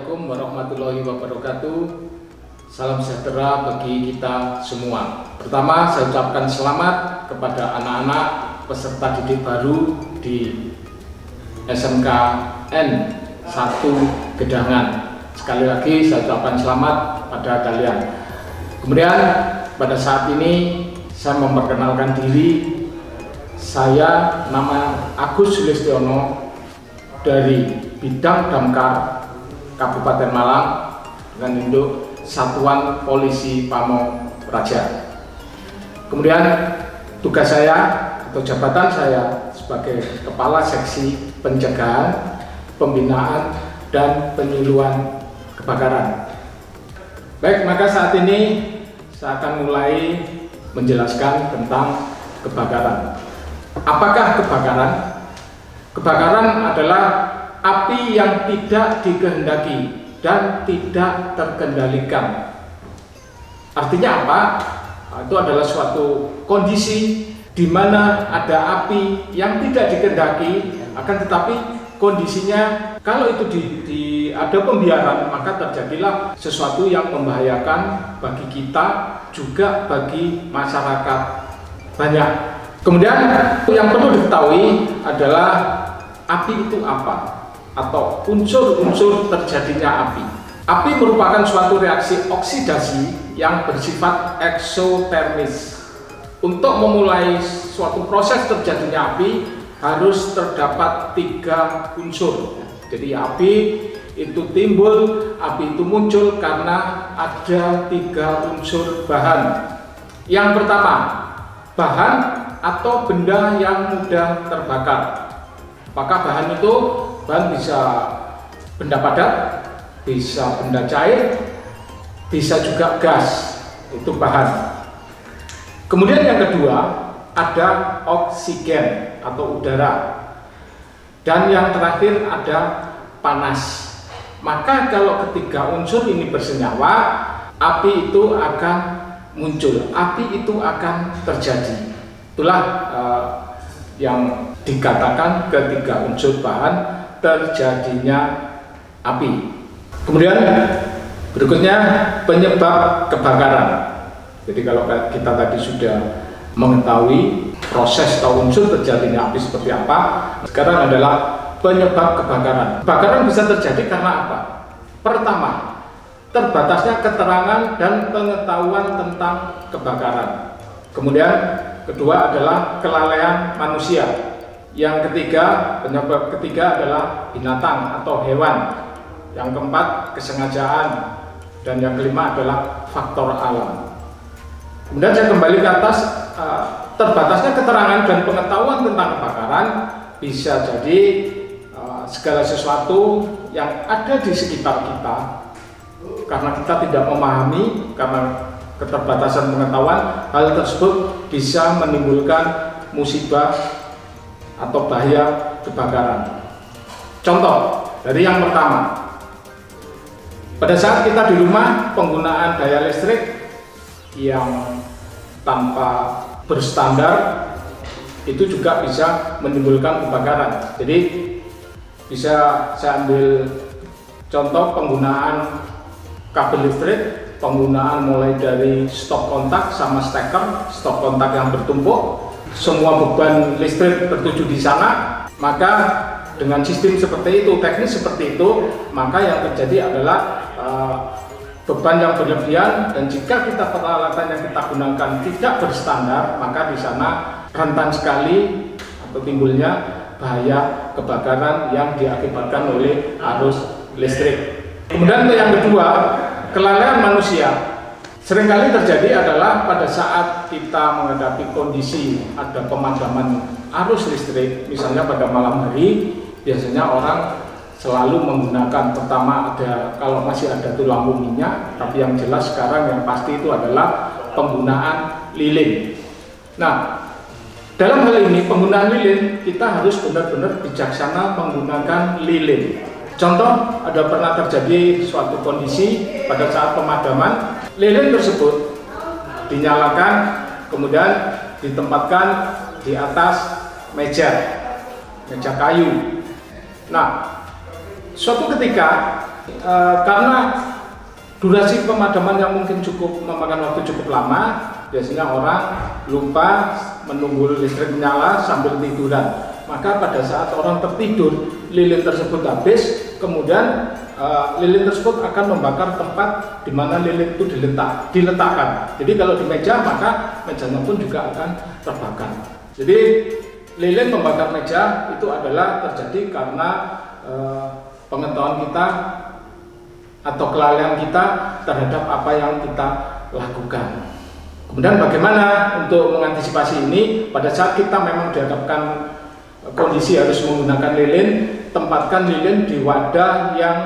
Assalamualaikum warahmatullahi wabarakatuh. Salam sejahtera bagi kita semua. Pertama, saya ucapkan selamat kepada anak-anak peserta didik baru di SMK N1 Gedangan. Sekali lagi saya ucapkan selamat pada kalian. Kemudian pada saat ini saya memperkenalkan diri. Saya nama Agus Sulistiono dari Bidang Damkar Kabupaten Malang dengan induk Satuan Polisi Pamong Praja. Kemudian tugas saya atau jabatan saya sebagai Kepala Seksi Pencegahan, Pembinaan, dan Penyuluhan Kebakaran. Baik, maka saat ini saya akan mulai menjelaskan tentang kebakaran. Apakah kebakaran? Kebakaran adalah api yang tidak dikehendaki dan tidak terkendalikan. Artinya apa? Itu adalah suatu kondisi di mana ada api yang tidak dikehendaki, akan tetapi kondisinya kalau itu ada pembiaran, maka terjadilah sesuatu yang membahayakan bagi kita juga bagi masyarakat banyak. Kemudian yang perlu diketahui adalah api itu apa, atau unsur-unsur terjadinya api. Api merupakan suatu reaksi oksidasi yang bersifat eksotermis. Untuk memulai suatu proses terjadinya api harus terdapat 3 unsur. Jadi api itu timbul, api itu muncul karena ada 3 unsur bahan. Yang pertama, bahan atau benda yang mudah terbakar. Apakah bahan itu? Bahan bisa benda padat, bisa benda cair, bisa juga gas. Itu bahan. Kemudian yang kedua, ada oksigen atau udara. Dan yang terakhir ada panas. Maka kalau ketiga unsur ini bersenyawa, api itu akan muncul, api itu akan terjadi. Itulah yang dikatakan ketiga unsur bahan terjadinya api. Kemudian berikutnya penyebab kebakaran. Jadi kalau kita tadi sudah mengetahui proses atau unsur terjadinya api seperti apa, sekarang adalah penyebab kebakaran. Kebakaran bisa terjadi karena apa? Pertama, terbatasnya keterangan dan pengetahuan tentang kebakaran. Kemudian kedua adalah kelalaian manusia. Yang ketiga, penyebab ketiga adalah binatang atau hewan. Yang keempat, kesengajaan. Dan yang kelima adalah faktor alam. Kemudian saya kembali ke atas, terbatasnya keterangan dan pengetahuan tentang kebakaran bisa jadi segala sesuatu yang ada di sekitar kita. Karena kita tidak memahami, karena keterbatasan pengetahuan, hal tersebut bisa menimbulkan musibah atau bahaya kebakaran. Contoh dari yang pertama, pada saat kita di rumah penggunaan daya listrik yang tanpa berstandar itu juga bisa menimbulkan kebakaran. Jadi bisa saya ambil contoh penggunaan kabel listrik, penggunaan mulai dari stop kontak sama steker, stop kontak yang bertumpuk, semua beban listrik tertuju di sana. Maka dengan sistem seperti itu, teknis seperti itu, maka yang terjadi adalah beban yang berlebihan, dan jika kita peralatan yang kita gunakan tidak berstandar, maka di sana rentan sekali atau timbulnya bahaya kebakaran yang diakibatkan oleh arus listrik. Kemudian yang kedua, kelalaian manusia. Seringkali terjadi adalah pada saat kita menghadapi kondisi ada pemadaman arus listrik, misalnya pada malam hari, biasanya orang selalu menggunakan, pertama ada, kalau masih ada tuh lampu minyak, tapi yang jelas sekarang yang pasti itu adalah penggunaan lilin. Nah, dalam hal ini penggunaan lilin kita harus benar-benar bijaksana menggunakan lilin. Contoh, ada pernah terjadi suatu kondisi pada saat pemadaman, lilin tersebut dinyalakan, kemudian ditempatkan di atas meja kayu. Nah, suatu ketika Karena durasi pemadaman yang mungkin memakan waktu cukup lama, biasanya orang lupa menunggu listrik menyala sambil tiduran. Maka pada saat orang tertidur, lilin tersebut habis, kemudian lilin tersebut akan membakar tempat di mana lilin itu diletakkan. Jadi kalau di meja, maka mejanya pun juga akan terbakar. Jadi lilin membakar meja itu adalah terjadi karena pengetahuan kita atau kelalaian kita terhadap apa yang kita lakukan. Kemudian bagaimana untuk mengantisipasi ini? Pada saat kita memang dihadapkan kondisi harus menggunakan lilin, tempatkan lilin di wadah yang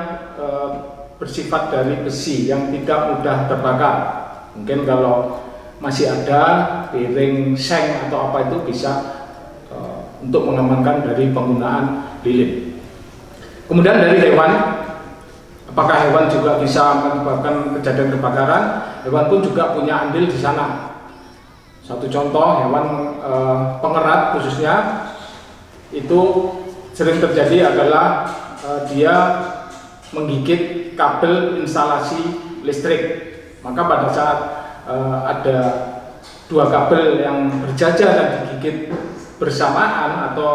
bersifat dari besi yang tidak mudah terbakar. Mungkin kalau masih ada piring, seng atau apa itu bisa untuk mengamankan dari penggunaan lilin. Kemudian dari hewan, apakah hewan juga bisa menyebabkan kejadian kebakaran? Hewan pun juga punya andil di sana. Satu contoh, hewan pengerat khususnya itu sering terjadi adalah dia menggigit kabel instalasi listrik. Maka pada saat ada dua kabel yang berjajar dan digigit bersamaan atau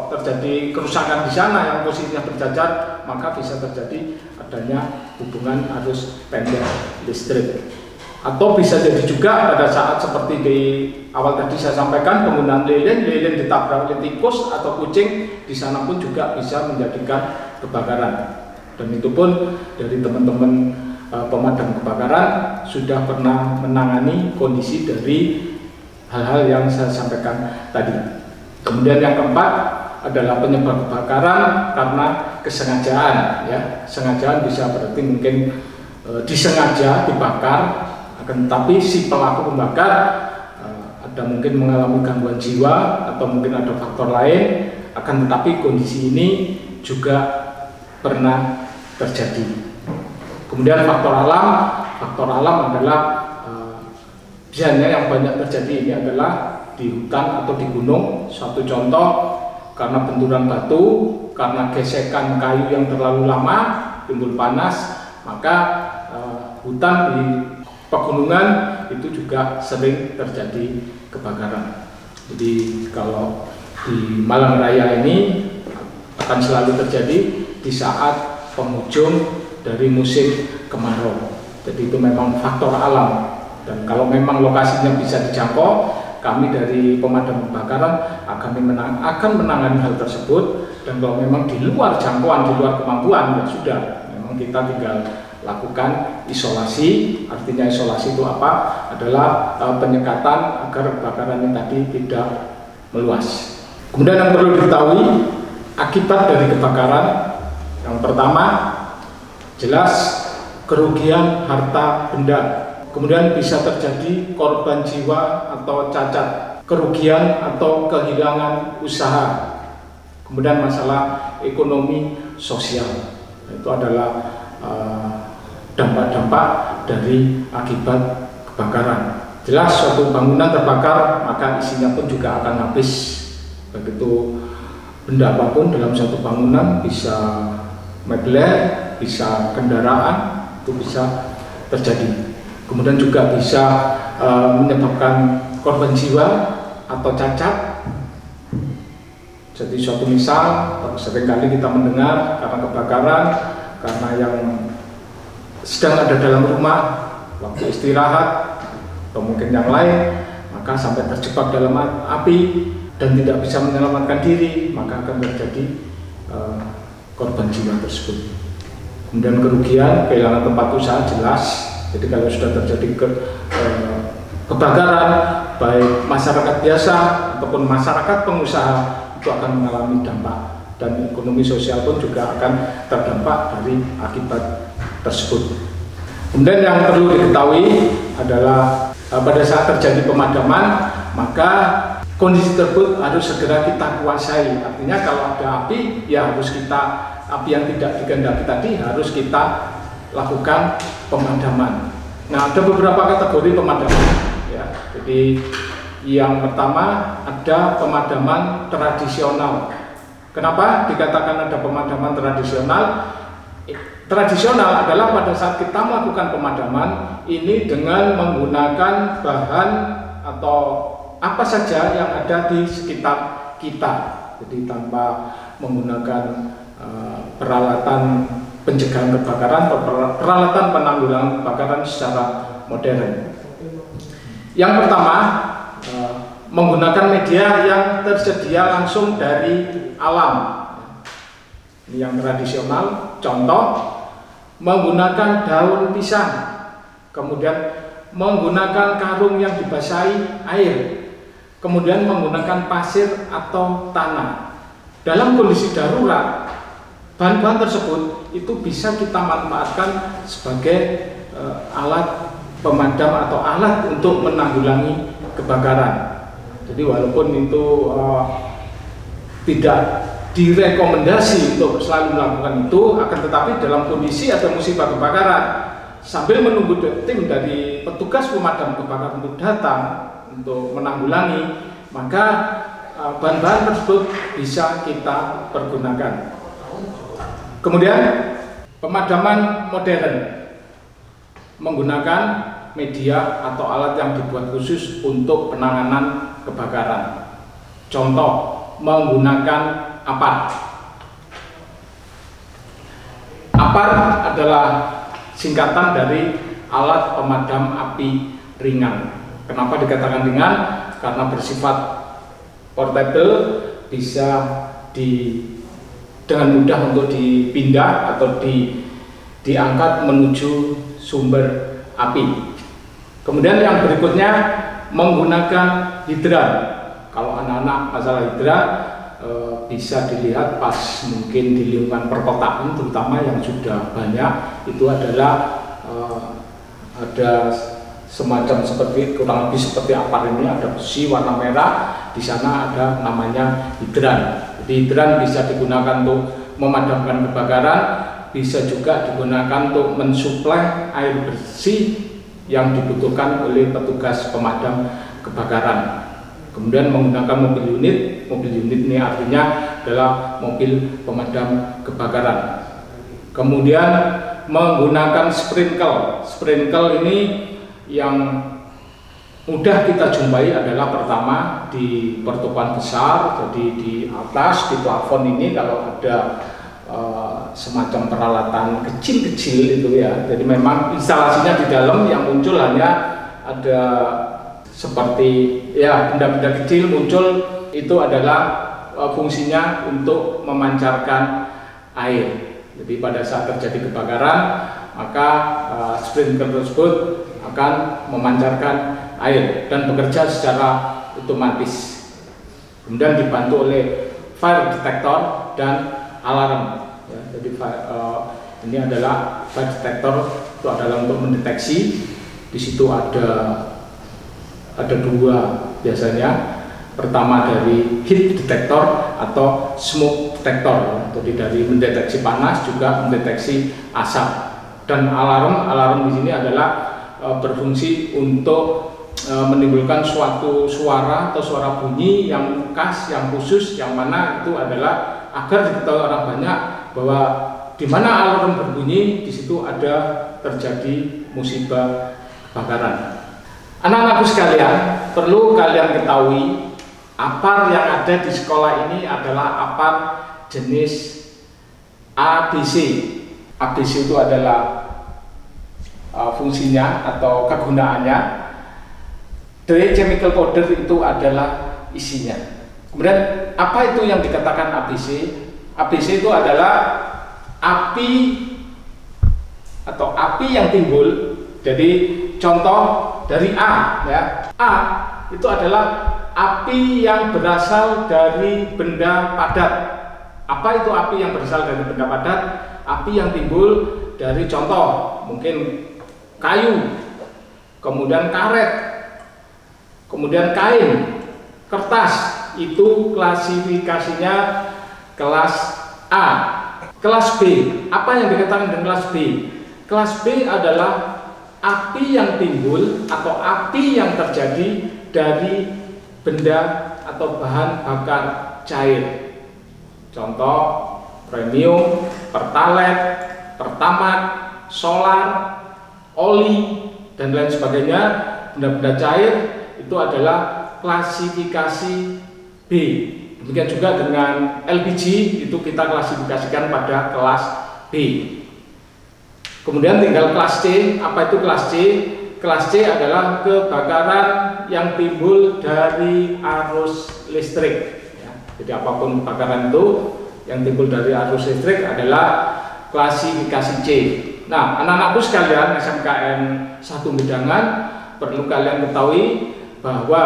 terjadi kerusakan di sana yang posisinya berjajar, maka bisa terjadi adanya hubungan arus pendek listrik. Atau bisa jadi juga pada saat seperti di awal tadi saya sampaikan, penggunaan lilin ditabrak oleh tikus atau kucing, di sana pun juga bisa menjadikan kebakaran. Dan itu pun dari teman-teman pemadam kebakaran sudah pernah menangani kondisi dari hal-hal yang saya sampaikan tadi. Kemudian yang keempat adalah penyebab kebakaran karena kesengajaan. Ya, sengajaan bisa berarti mungkin disengaja dibakar, akan tetapi si pelaku pembakar ada mungkin mengalami gangguan jiwa atau mungkin ada faktor lain, akan tetapi kondisi ini juga pernah terjadi. Kemudian faktor alam adalah biasanya yang banyak terjadi ini adalah di hutan atau di gunung. Suatu contoh, karena benturan batu, karena gesekan kayu yang terlalu lama, timbul panas, maka hutan di pegunungan itu juga sering terjadi kebakaran. Jadi kalau di Malang Raya ini akan selalu terjadi di saat penghujung dari musim kemarau. Jadi itu memang faktor alam, dan kalau memang lokasinya bisa dijangkau, kami dari pemadam kebakaran akan menangani hal tersebut. Dan kalau memang di luar jangkauan, di luar kemampuan, ya sudah, memang kita tinggal lakukan isolasi. Artinya isolasi itu apa? Adalah penyekatan agar kebakaran yang tadi tidak meluas. Kemudian yang perlu diketahui akibat dari kebakaran, yang pertama jelas kerugian harta benda. Kemudian bisa terjadi korban jiwa atau cacat, kerugian atau kehilangan usaha. Kemudian masalah ekonomi sosial. Itu adalah dampak-dampak dari akibat kebakaran. Jelas suatu bangunan terbakar, maka isinya pun juga akan habis. Begitu benda apapun dalam suatu bangunan, bisa mebel, bisa kendaraan, itu bisa terjadi. Kemudian juga bisa menyebabkan korban jiwa atau cacat. Jadi suatu misal, seringkali kita mendengar karena kebakaran, karena yang sedang ada dalam rumah, waktu istirahat, atau mungkin yang lain, maka sampai terjebak dalam api dan tidak bisa menyelamatkan diri, maka akan terjadi korban jiwa tersebut. Kemudian kerugian, kehilangan tempat usaha jelas. Jadi kalau sudah terjadi kebakaran, baik masyarakat biasa ataupun masyarakat pengusaha, itu akan mengalami dampak, dan ekonomi sosial pun juga akan terdampak dari akibat tersebut. Kemudian yang perlu diketahui adalah pada saat terjadi pemadaman, maka kondisi tersebut harus segera kita kuasai. Artinya kalau ada api, ya harus api yang tidak dikehendaki tadi harus kita lakukan pemadaman. Nah, ada beberapa kategori pemadaman. Ya, jadi yang pertama ada pemadaman tradisional. Kenapa dikatakan ada pemadaman tradisional? tradisional adalah pada saat kita melakukan pemadaman ini dengan menggunakan bahan atau apa saja yang ada di sekitar kita, jadi tanpa menggunakan peralatan pencegahan kebakaran atau peralatan penanggulangan kebakaran secara modern. Yang pertama, menggunakan media yang tersedia langsung dari alam. Ini yang tradisional, contoh menggunakan daun pisang, kemudian menggunakan karung yang dibasahi air, kemudian menggunakan pasir atau tanah. Dalam kondisi darurat, bahan-bahan tersebut itu bisa kita manfaatkan sebagai alat pemadam atau alat untuk menanggulangi kebakaran. Jadi walaupun itu tidak direkomendasi untuk selalu melakukan itu, akan tetapi dalam kondisi ada musibah kebakaran, sambil menunggu tim dari petugas pemadam kebakaran untuk datang untuk menanggulangi, maka bahan-bahan tersebut bisa kita pergunakan. Kemudian pemadaman modern menggunakan media atau alat yang dibuat khusus untuk penanganan kebakaran. Contoh, menggunakan APAR. APAR adalah singkatan dari alat pemadam api ringan. Kenapa dikatakan ringan? Karena bersifat portable, bisa dengan mudah untuk dipindah atau diangkat menuju sumber api. Kemudian yang berikutnya menggunakan hidran. Kalau anak-anak masalah hidran bisa dilihat pas mungkin di lingkungan perkotaan, terutama yang sudah banyak, itu adalah ada semacam seperti kurang lebih seperti APAR ini, ada besi warna merah, di sana ada namanya hidran. Jadi hidran bisa digunakan untuk memadamkan kebakaran, bisa juga digunakan untuk mensuplai air bersih yang dibutuhkan oleh petugas pemadam kebakaran. Kemudian menggunakan mobil unit ini artinya adalah mobil pemadam kebakaran. Kemudian menggunakan sprinkle ini yang mudah kita jumpai adalah pertama di pertokoan besar, jadi di atas di plafon ini kalau ada semacam peralatan kecil-kecil itu ya, jadi memang instalasinya di dalam, yang muncul hanya ada seperti ya benda-benda kecil muncul, itu adalah fungsinya untuk memancarkan air. Jadi pada saat terjadi kebakaran, maka sprinkler tersebut akan memancarkan air dan bekerja secara otomatis. Kemudian dibantu oleh fire detector dan alarm. Ya, jadi ini adalah fire detector, itu adalah untuk mendeteksi. Di situ ada dua biasanya. Pertama dari heat detector atau smoke detector, jadi dari mendeteksi panas juga mendeteksi asap. Dan alarm di sini adalah berfungsi untuk menimbulkan suatu suara atau suara bunyi yang khas, yang khusus, yang mana itu adalah agar diketahui orang banyak bahwa di mana alarm berbunyi, di situ ada terjadi musibah kebakaran. Anak-anakku sekalian, perlu kalian ketahui, APAR yang ada di sekolah ini adalah APAR jenis ABC. ABC itu adalah fungsinya atau kegunaannya. Dry chemical powder itu adalah isinya. Kemudian apa itu yang dikatakan ABC? ABC itu adalah api atau api yang timbul. Jadi contoh dari A ya. A itu adalah api yang berasal dari benda padat. Apa itu api yang berasal dari benda padat? Api yang timbul dari contoh mungkin kayu, kemudian karet, kemudian kain, kertas. Itu klasifikasinya kelas A. Kelas B, apa yang dikatakan dengan kelas B? Kelas B adalah api yang timbul atau api yang terjadi dari benda atau bahan bakar cair. Contoh premium, pertalite, pertamak, solar, oli, dan lain sebagainya, benda-benda cair itu adalah klasifikasi B. Demikian juga dengan LPG itu kita klasifikasikan pada kelas B. Kemudian tinggal kelas C. Apa itu kelas C? Kelas C adalah kebakaran yang timbul dari arus listrik. Ya, jadi apapun kebakaran itu yang timbul dari arus listrik adalah klasifikasi C. Nah, anak-anakku sekalian SMKN 1 Gedangan, perlu kalian ketahui bahwa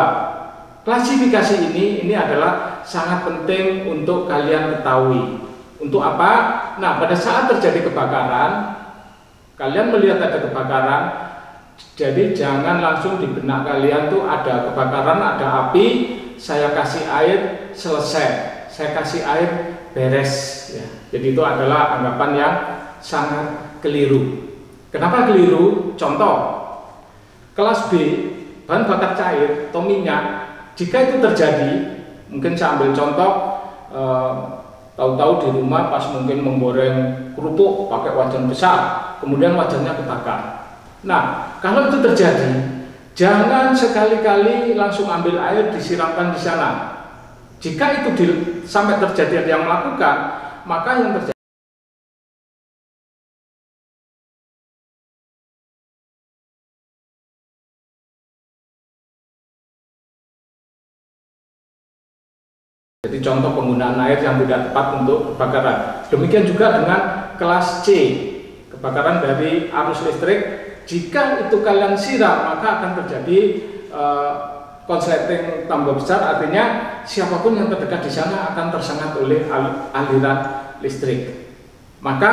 klasifikasi ini adalah sangat penting untuk kalian ketahui. Untuk apa? Nah, pada saat terjadi kebakaran, kalian melihat ada kebakaran, jadi jangan langsung di benak kalian tuh ada kebakaran, ada api, saya kasih air, selesai. Saya kasih air, beres. Ya. Jadi itu adalah anggapan yang sangat keliru. Kenapa keliru? Contoh, kelas B, bahan bakar cair atau minyak, jika itu terjadi, mungkin saya ambil contoh, tahu-tahu di rumah pas mungkin menggoreng kerupuk pakai wajan besar, kemudian wajannya kebakar. Nah, kalau itu terjadi, jangan sekali-kali langsung ambil air disiramkan di sana. Jika itu sampai terjadi ada yang melakukan, maka yang terjadi jadi contoh penggunaan air yang tidak tepat untuk kebakaran. Demikian juga dengan kelas C, kebakaran dari arus listrik. Jika itu kalian siram, maka akan terjadi konsleting tambah besar, artinya siapapun yang terdekat di sana akan tersengat oleh aliran listrik. Maka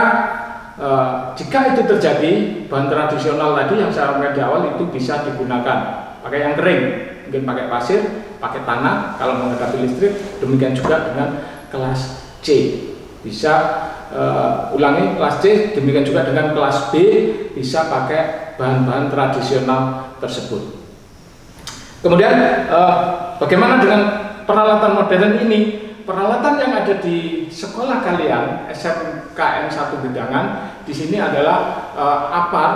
jika itu terjadi, bahan tradisional tadi yang saya sampaikan di awal itu bisa digunakan. Pakai yang kering, mungkin pakai pasir, pakai tanah kalau menghadapi listrik. Demikian juga dengan kelas C, bisa ulangi kelas C. Demikian juga dengan kelas B, bisa pakai bahan-bahan tradisional tersebut. Kemudian bagaimana dengan peralatan modern ini? Peralatan yang ada di sekolah kalian SMKN 1 Gedangan di sini adalah APAR,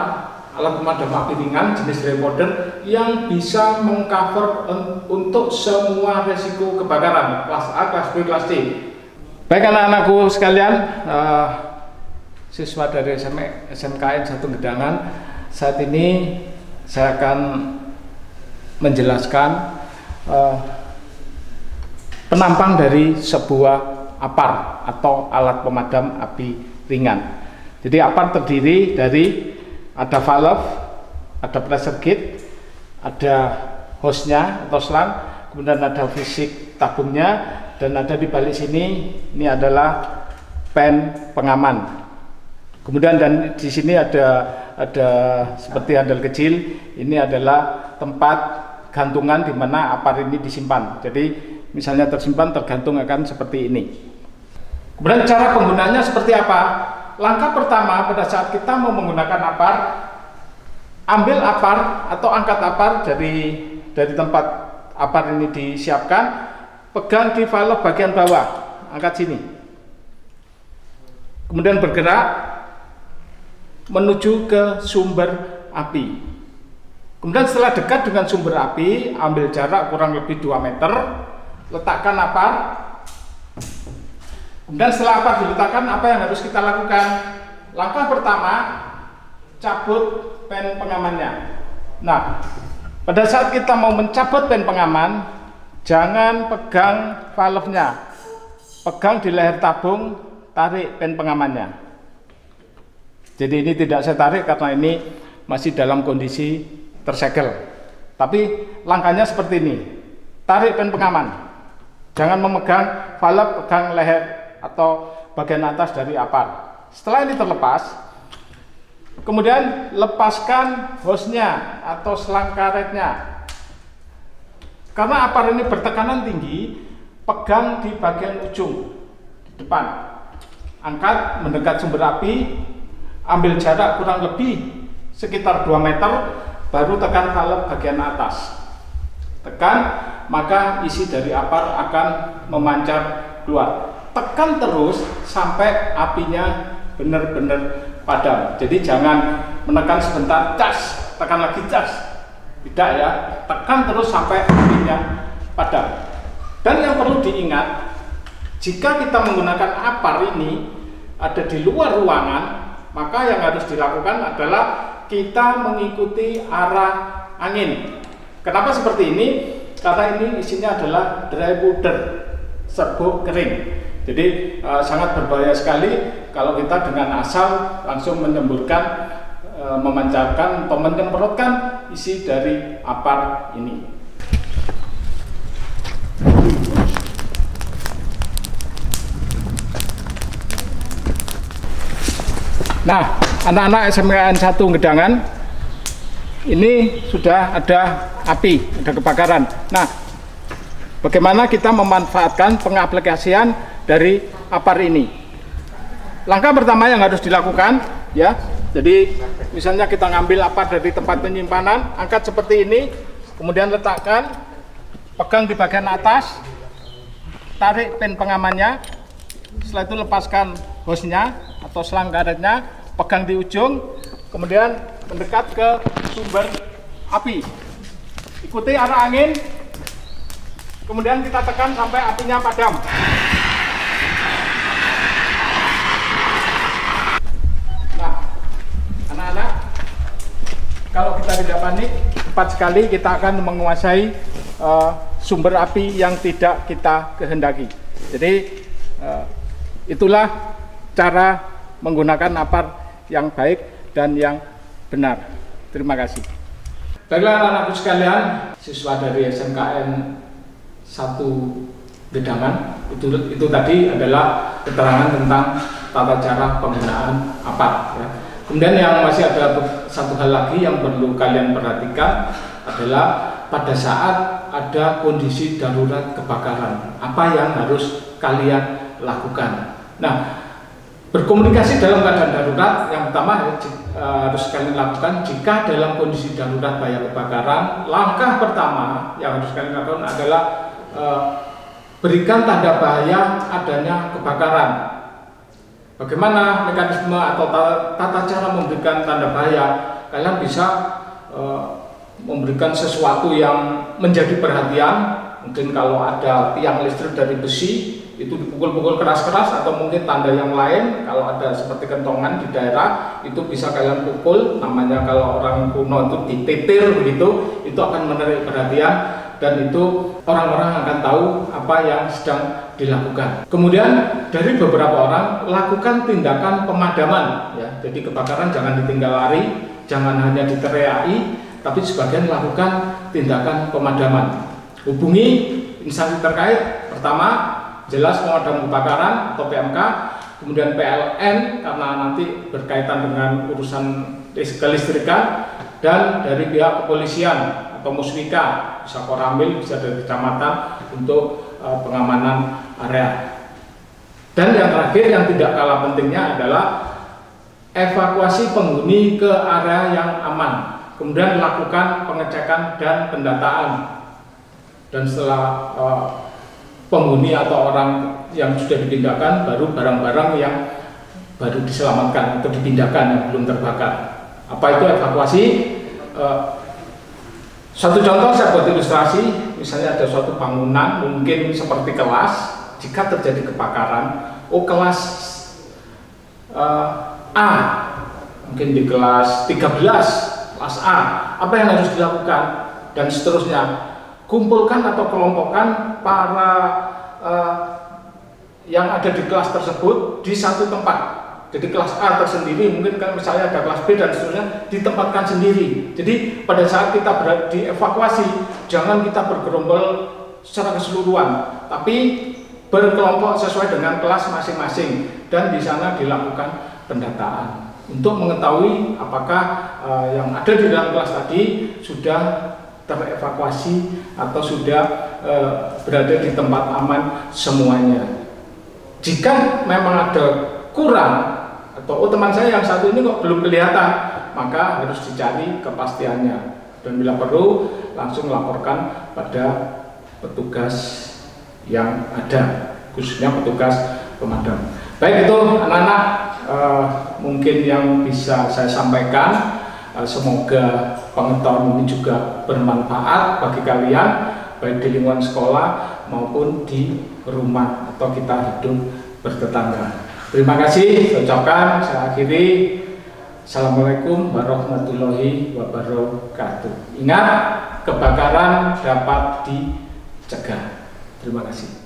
alat pemadam api ringan jenis recorder yang bisa mengcover untuk semua resiko kebakaran kelas A, kelas B, kelas C. Baik anak-anakku sekalian, siswa dari SMKN 1 Gedangan, saat ini saya akan menjelaskan penampang dari sebuah APAR atau alat pemadam api ringan. Jadi APAR terdiri dari ada valve, ada pressure gauge, ada hose-nya atau selang, kemudian ada fisik tabungnya, dan ada di balik sini ini adalah pen pengaman. Kemudian dan di sini ada seperti handle kecil, ini adalah tempat gantungan di mana APAR ini disimpan. Jadi misalnya tersimpan tergantung akan seperti ini. Kemudian cara penggunaannya seperti apa? Langkah pertama pada saat kita mau menggunakan APAR, ambil APAR atau angkat APAR dari tempat APAR ini disiapkan, pegang di valve bagian bawah, angkat sini. Kemudian bergerak menuju ke sumber api. Kemudian setelah dekat dengan sumber api, ambil jarak kurang lebih 2 meter, letakkan APAR. Kemudian setelah APAR diletakkan, apa yang harus kita lakukan? Langkah pertama, cabut pen pengamannya. Nah, pada saat kita mau mencabut pen pengaman, jangan pegang valve-nya, pegang di leher tabung, tarik pen pengamannya. Jadi ini tidak saya tarik karena ini masih dalam kondisi tersegel. Tapi langkahnya seperti ini, tarik pen pengaman, jangan memegang valve, pegang leher atau bagian atas dari APAR. Setelah ini terlepas, kemudian lepaskan hose-nya atau selang karetnya. Karena APAR ini bertekanan tinggi, pegang di bagian ujung di depan, angkat mendekat sumber api, ambil jarak kurang lebih sekitar 2 meter, baru tekan valve bagian atas. Tekan, maka isi dari APAR akan memancar keluar. Tekan terus sampai apinya benar-benar padam. Jadi jangan menekan sebentar, cas, tekan lagi, cas. Tidak ya, tekan terus sampai apinya padam. Dan yang perlu diingat, jika kita menggunakan APAR ini ada di luar ruangan, maka yang harus dilakukan adalah kita mengikuti arah angin. Kenapa seperti ini? Karena ini isinya adalah dry powder, serbuk kering. Jadi sangat berbahaya sekali kalau kita dengan asal langsung menyemburkan, memancarkan atau menyemprotkan isi dari APAR ini. Nah, anak-anak SMKN 1 Gedangan, ini sudah ada api, ada kebakaran. Nah, bagaimana kita memanfaatkan pengaplikasian dari APAR ini? Langkah pertama yang harus dilakukan, ya. Jadi, misalnya kita ngambil APAR dari tempat penyimpanan, angkat seperti ini, kemudian letakkan, pegang di bagian atas, tarik pin pengamannya, setelah itu lepaskan hosnya atau selang karetnya, pegang di ujung, kemudian mendekat ke sumber api, ikuti arah angin, kemudian kita tekan sampai apinya padam. Nah, anak-anak, kalau kita tidak panik, cepat sekali kita akan menguasai sumber api yang tidak kita kehendaki. Jadi itulah cara menggunakan APAR yang baik dan yang benar. Terima kasih. Baiklah anak-anakku sekalian, siswa dari SMKN 1 Gedangan, itu tadi adalah keterangan tentang tata cara penggunaan APAR. Ya. Kemudian yang masih ada satu hal lagi yang perlu kalian perhatikan adalah pada saat ada kondisi darurat kebakaran, apa yang harus kalian lakukan. Nah, berkomunikasi dalam keadaan darurat, yang pertama harus kalian lakukan jika dalam kondisi darurat bahaya kebakaran. Langkah pertama yang harus kalian lakukan adalah berikan tanda bahaya adanya kebakaran. Bagaimana mekanisme atau tata cara memberikan tanda bahaya? Kalian bisa memberikan sesuatu yang menjadi perhatian. Mungkin kalau ada tiang listrik dari besi, itu dipukul-pukul keras-keras, atau mungkin tanda yang lain. Kalau ada seperti kentongan di daerah, itu bisa kalian pukul, namanya kalau orang kuno itu dititir begitu, itu akan menarik perhatian dan itu orang-orang akan tahu apa yang sedang dilakukan. Kemudian dari beberapa orang lakukan tindakan pemadaman ya. Jadi kebakaran jangan ditinggal lari, jangan hanya diteriaki, tapi sebagian lakukan tindakan pemadaman. Hubungi instansi terkait, pertama jelas pemadam kebakaran atau PMK, kemudian PLN karena nanti berkaitan dengan urusan kelistrikan, dan dari pihak kepolisian atau Muswika, bisa Koramil, bisa dari kecamatan untuk pengamanan area. Dan yang terakhir yang tidak kalah pentingnya adalah evakuasi penghuni ke area yang aman, kemudian lakukan pengecekan dan pendataan, dan setelah penghuni atau orang yang sudah dipindahkan, baru barang-barang yang baru diselamatkan atau dipindahkan yang belum terbakar. Apa itu evakuasi? Satu contoh saya buat ilustrasi, misalnya ada suatu bangunan mungkin seperti kelas, jika terjadi kebakaran, kelas A, mungkin di kelas 13, kelas A, apa yang harus dilakukan, dan seterusnya. Kumpulkan atau kelompokkan para yang ada di kelas tersebut di satu tempat. Jadi kelas A tersendiri, mungkin kan misalnya ada kelas B dan seterusnya, ditempatkan sendiri. Jadi pada saat kita berada di evakuasi, jangan kita bergerombol secara keseluruhan, tapi berkelompok sesuai dengan kelas masing-masing, dan di sana dilakukan pendataan untuk mengetahui apakah yang ada di dalam kelas tadi sudah terevakuasi atau sudah berada di tempat aman semuanya. Jika memang ada kurang atau teman saya yang satu ini kok belum kelihatan, maka harus dicari kepastiannya, dan bila perlu langsung laporkan pada petugas yang ada, khususnya petugas pemadam. Baik, itu anak-anak mungkin yang bisa saya sampaikan. Semoga pengetahuan ini juga bermanfaat bagi kalian, baik di lingkungan sekolah maupun di rumah atau kita hidup bertetangga. Terima kasih, saya ucapkan, saya akhiri. Assalamualaikum warahmatullahi wabarakatuh. Ingat, kebakaran dapat dicegah. Terima kasih.